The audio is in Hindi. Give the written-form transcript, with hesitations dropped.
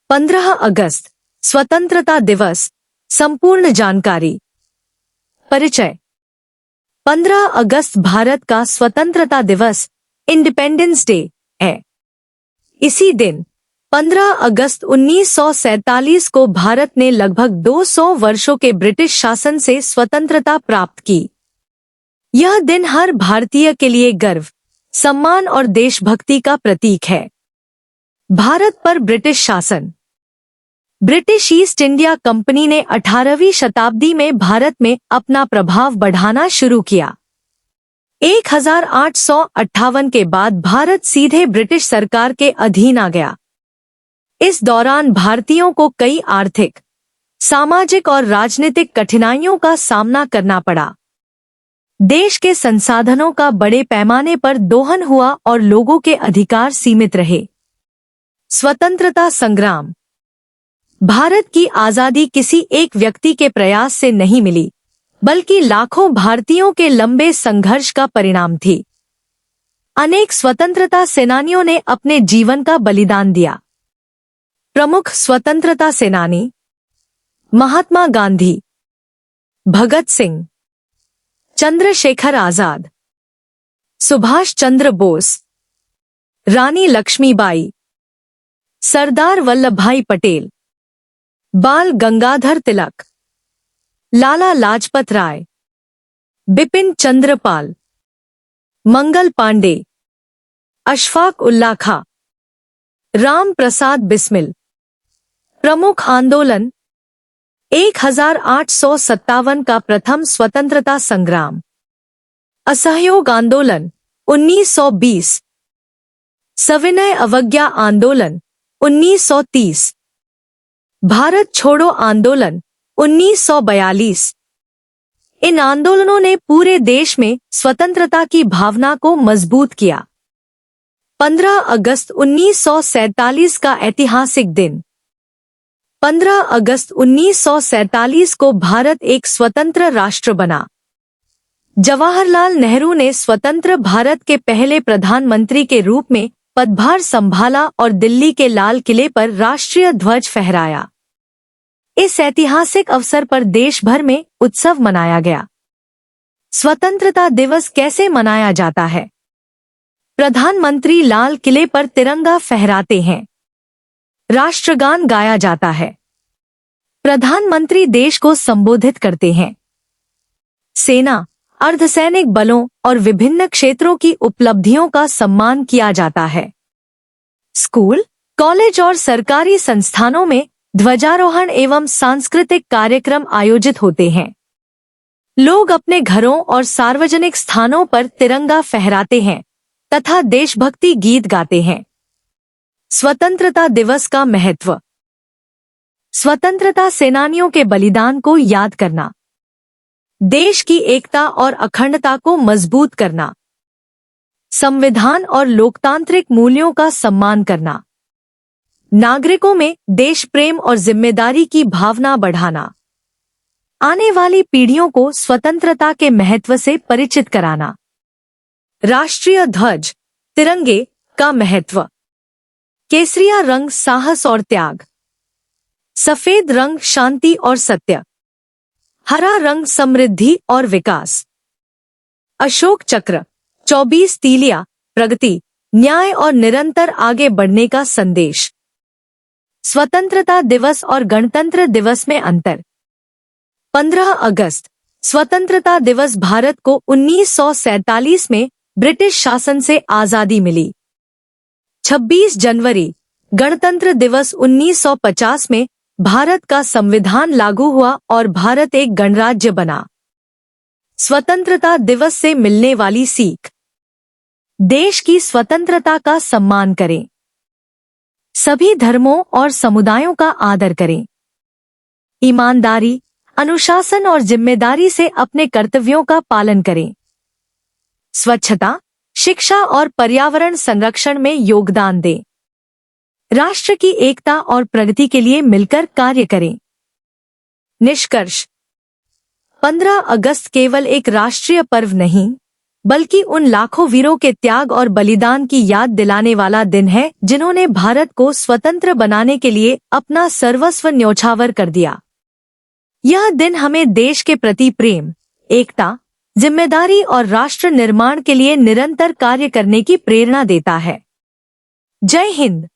15 अगस्त स्वतंत्रता दिवस। संपूर्ण जानकारी। परिचय। 15 अगस्त भारत का स्वतंत्रता दिवस इंडिपेंडेंस डे है। इसी दिन 15 अगस्त 1947 को भारत ने लगभग 200 वर्षों के ब्रिटिश शासन से स्वतंत्रता प्राप्त की। यह दिन हर भारतीय के लिए गर्व, सम्मान और देशभक्ति का प्रतीक है। भारत पर ब्रिटिश शासन। ब्रिटिश ईस्ट इंडिया कंपनी ने 18वीं शताब्दी में भारत में अपना प्रभाव बढ़ाना शुरू किया। 1858 के बाद भारत सीधे ब्रिटिश सरकार के अधीन आ गया। इस दौरान भारतीयों को कई आर्थिक, सामाजिक और राजनीतिक कठिनाइयों का सामना करना पड़ा। देश के संसाधनों का बड़े पैमाने पर दोहन हुआ और लोगों के अधिकार सीमित रहे। स्वतंत्रता संग्राम। भारत की आजादी किसी एक व्यक्ति के प्रयास से नहीं मिली, बल्कि लाखों भारतीयों के लंबे संघर्ष का परिणाम थी। अनेक स्वतंत्रता सेनानियों ने अपने जीवन का बलिदान दिया। प्रमुख स्वतंत्रता सेनानी: महात्मा गांधी, भगत सिंह, चंद्रशेखर आजाद, सुभाष चंद्र बोस, रानी लक्ष्मीबाई, सरदार वल्लभभाई पटेल, बाल गंगाधर तिलक, लाला लाजपत राय, बिपिन चंद्र पाल, मंगल पांडे, अशफाक उल्लाह खां, राम प्रसाद बिस्मिल। प्रमुख आंदोलन: 1857 का प्रथम स्वतंत्रता संग्राम, असहयोग आंदोलन 1920, सविनय अवज्ञा आंदोलन 1930, भारत छोड़ो आंदोलन 1942। इन आंदोलनों ने पूरे देश में स्वतंत्रता की भावना को मजबूत किया। 15 अगस्त 1947 का ऐतिहासिक दिन। 15 अगस्त 1947 को भारत एक स्वतंत्र राष्ट्र बना। जवाहरलाल नेहरू ने स्वतंत्र भारत के पहले प्रधानमंत्री के रूप में पदभार संभाला और दिल्ली के लाल किले पर राष्ट्रीय ध्वज फहराया। इस ऐतिहासिक अवसर पर देश भर में उत्सव मनाया गया। स्वतंत्रता दिवस कैसे मनाया जाता है? प्रधानमंत्री लाल किले पर तिरंगा फहराते हैं। राष्ट्रगान गाया जाता है। प्रधानमंत्री देश को संबोधित करते हैं। सेना, अर्धसैनिक बलों और विभिन्न क्षेत्रों की उपलब्धियों का सम्मान किया जाता है। स्कूल, कॉलेज और सरकारी संस्थानों में ध्वजारोहण एवं सांस्कृतिक कार्यक्रम आयोजित होते हैं। लोग अपने घरों और सार्वजनिक स्थानों पर तिरंगा फहराते हैं तथा देशभक्ति गीत गाते हैं। स्वतंत्रता दिवस का महत्व। स्वतंत्रता सेनानियों के बलिदान को याद करना, देश की एकता और अखंडता को मजबूत करना, संविधान और लोकतांत्रिक मूल्यों का सम्मान करना, नागरिकों में देश प्रेम और जिम्मेदारी की भावना बढ़ाना, आने वाली पीढ़ियों को स्वतंत्रता के महत्व से परिचित कराना। राष्ट्रीय ध्वज, तिरंगे का महत्व। केसरिया रंग साहस और त्याग, सफेद रंग शांति और सत्य, हरा रंग समृद्धि और विकास, अशोक चक्र 24 तीलियां प्रगति, न्याय और निरंतर आगे बढ़ने का संदेश। स्वतंत्रता दिवस और गणतंत्र दिवस में अंतर। 15 अगस्त स्वतंत्रता दिवस भारत को 1947 में ब्रिटिश शासन से आजादी मिली। 26 जनवरी गणतंत्र दिवस 1950 में भारत का संविधान लागू हुआ और भारत एक गणराज्य बना। स्वतंत्रता दिवस से मिलने वाली सीख। देश की स्वतंत्रता का सम्मान करें। सभी धर्मों और समुदायों का आदर करें। ईमानदारी, अनुशासन और जिम्मेदारी से अपने कर्तव्यों का पालन करें। स्वच्छता, शिक्षा और पर्यावरण संरक्षण में योगदान दें। राष्ट्र की एकता और प्रगति के लिए मिलकर कार्य करें। निष्कर्ष। 15 अगस्त केवल एक राष्ट्रीय पर्व नहीं, बल्कि उन लाखों वीरों के त्याग और बलिदान की याद दिलाने वाला दिन है जिन्होंने भारत को स्वतंत्र बनाने के लिए अपना सर्वस्व न्यौछावर कर दिया। यह दिन हमें देश के प्रति प्रेम, एकता, जिम्मेदारी और राष्ट्र निर्माण के लिए निरंतर कार्य करने की प्रेरणा देता है। जय हिंद।